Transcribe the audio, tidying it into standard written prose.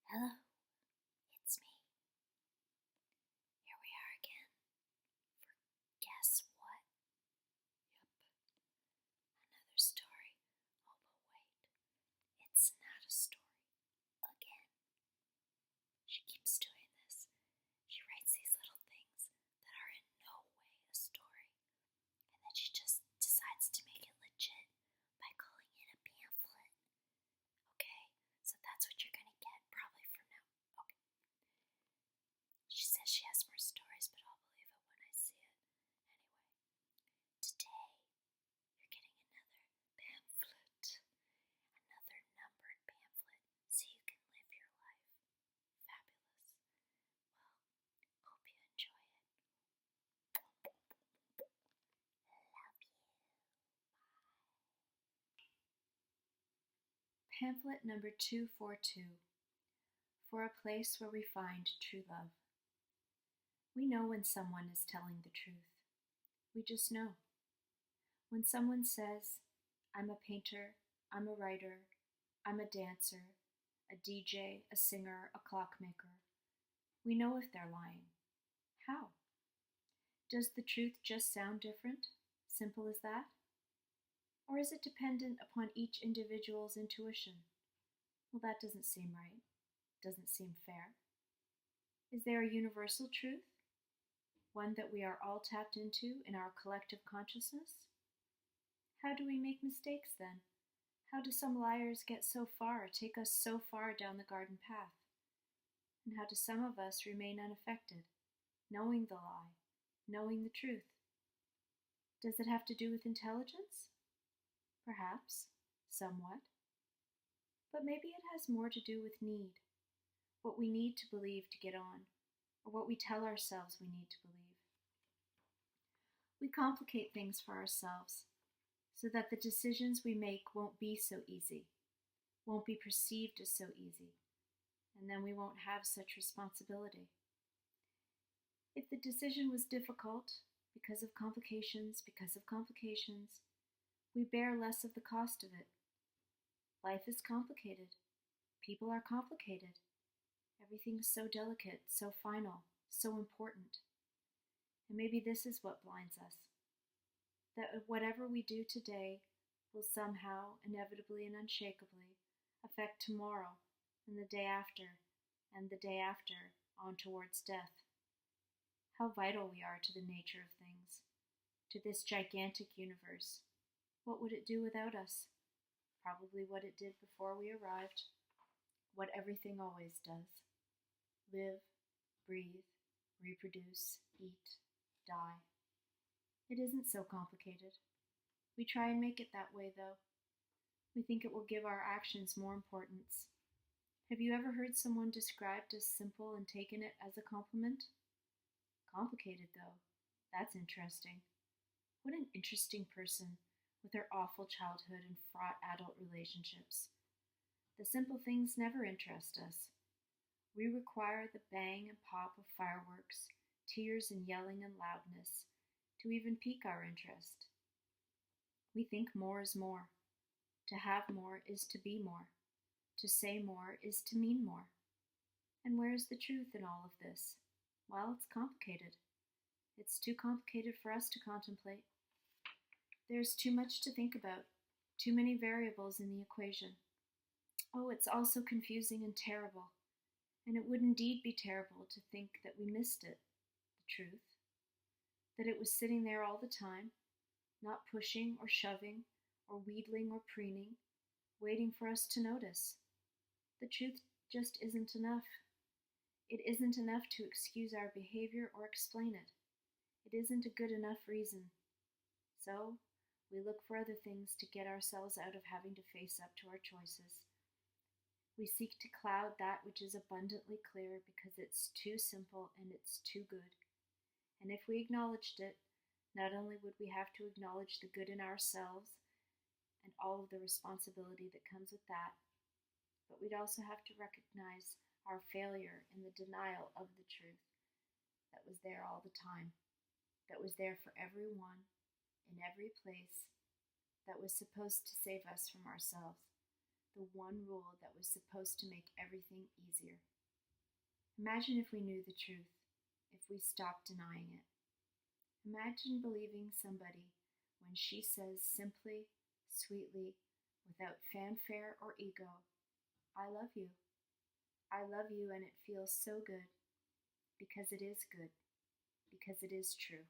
Hello, it's me. Here we are again for guess what? Yep, another story. Oh, but wait, it's not a story. Again. She keeps doing this. She writes these little things that are in no way a story, and then she just decides to make it legit by calling it a pamphlet. Okay, so that's what you're gonna get probably from now. Okay. She says she has more stories, but I'll believe it when I see it. Anyway, today you're getting another pamphlet, another numbered pamphlet, so you can live your life. Fabulous. Well, hope you enjoy it. Love you. Pamphlet number 242. For a place where we find true love. We know when someone is telling the truth. We just know. When someone says, I'm a painter, I'm a writer, I'm a dancer, a DJ, a singer, a clockmaker, we know if they're lying. How? Does the truth just sound different? Simple as that? Or is it dependent upon each individual's intuition? Well, that doesn't seem right. Doesn't seem fair. Is there a universal truth? One that we are all tapped into in our collective consciousness? How do we make mistakes then? How do some liars get so far, take us so far down the garden path? And how do some of us remain unaffected, knowing the lie, knowing the truth? Does it have to do with intelligence? Perhaps, somewhat. But maybe it has more to do with need, what we need to believe to get on, or what we tell ourselves we need to believe. We complicate things for ourselves so that the decisions we make won't be so easy, won't be perceived as so easy, and then we won't have such responsibility. If the decision was difficult because of complications, we bear less of the cost of it. Life is complicated. People are complicated. Everything is so delicate, so final, so important. And maybe this is what blinds us. That whatever we do today will somehow, inevitably and unshakably, affect tomorrow and the day after on towards death. How vital we are to the nature of things, to this gigantic universe. What would it do without us? Probably what it did before we arrived, what everything always does. Live, breathe, reproduce, eat, die. It isn't so complicated. We try and make it that way, though. We think it will give our actions more importance. Have you ever heard someone described as simple and taken it as a compliment? Complicated, though. That's interesting. What an interesting person with her awful childhood and fraught adult relationships. The simple things never interest us. We require the bang and pop of fireworks, tears and yelling and loudness to even pique our interest. We think more is more. To have more is to be more. To say more is to mean more. And where is the truth in all of this? Well, it's complicated. It's too complicated for us to contemplate. There's too much to think about, too many variables in the equation. Oh, it's also confusing and terrible. And it would indeed be terrible to think that we missed it, the truth. That it was sitting there all the time, not pushing or shoving or wheedling or preening, waiting for us to notice. The truth just isn't enough. It isn't enough to excuse our behavior or explain it. It isn't a good enough reason. So, we look for other things to get ourselves out of having to face up to our choices. We seek to cloud that which is abundantly clear because it's too simple and it's too good. And if we acknowledged it, not only would we have to acknowledge the good in ourselves and all of the responsibility that comes with that, but we'd also have to recognize our failure in the denial of the truth that was there all the time, that was there for everyone, in every place, that was supposed to save us from ourselves, the one rule that was supposed to make everything easier. Imagine if we knew the truth, if we stopped denying it. Imagine believing somebody when she says simply, sweetly, without fanfare or ego, I love you. I love you, and it feels so good because it is good, because it is true.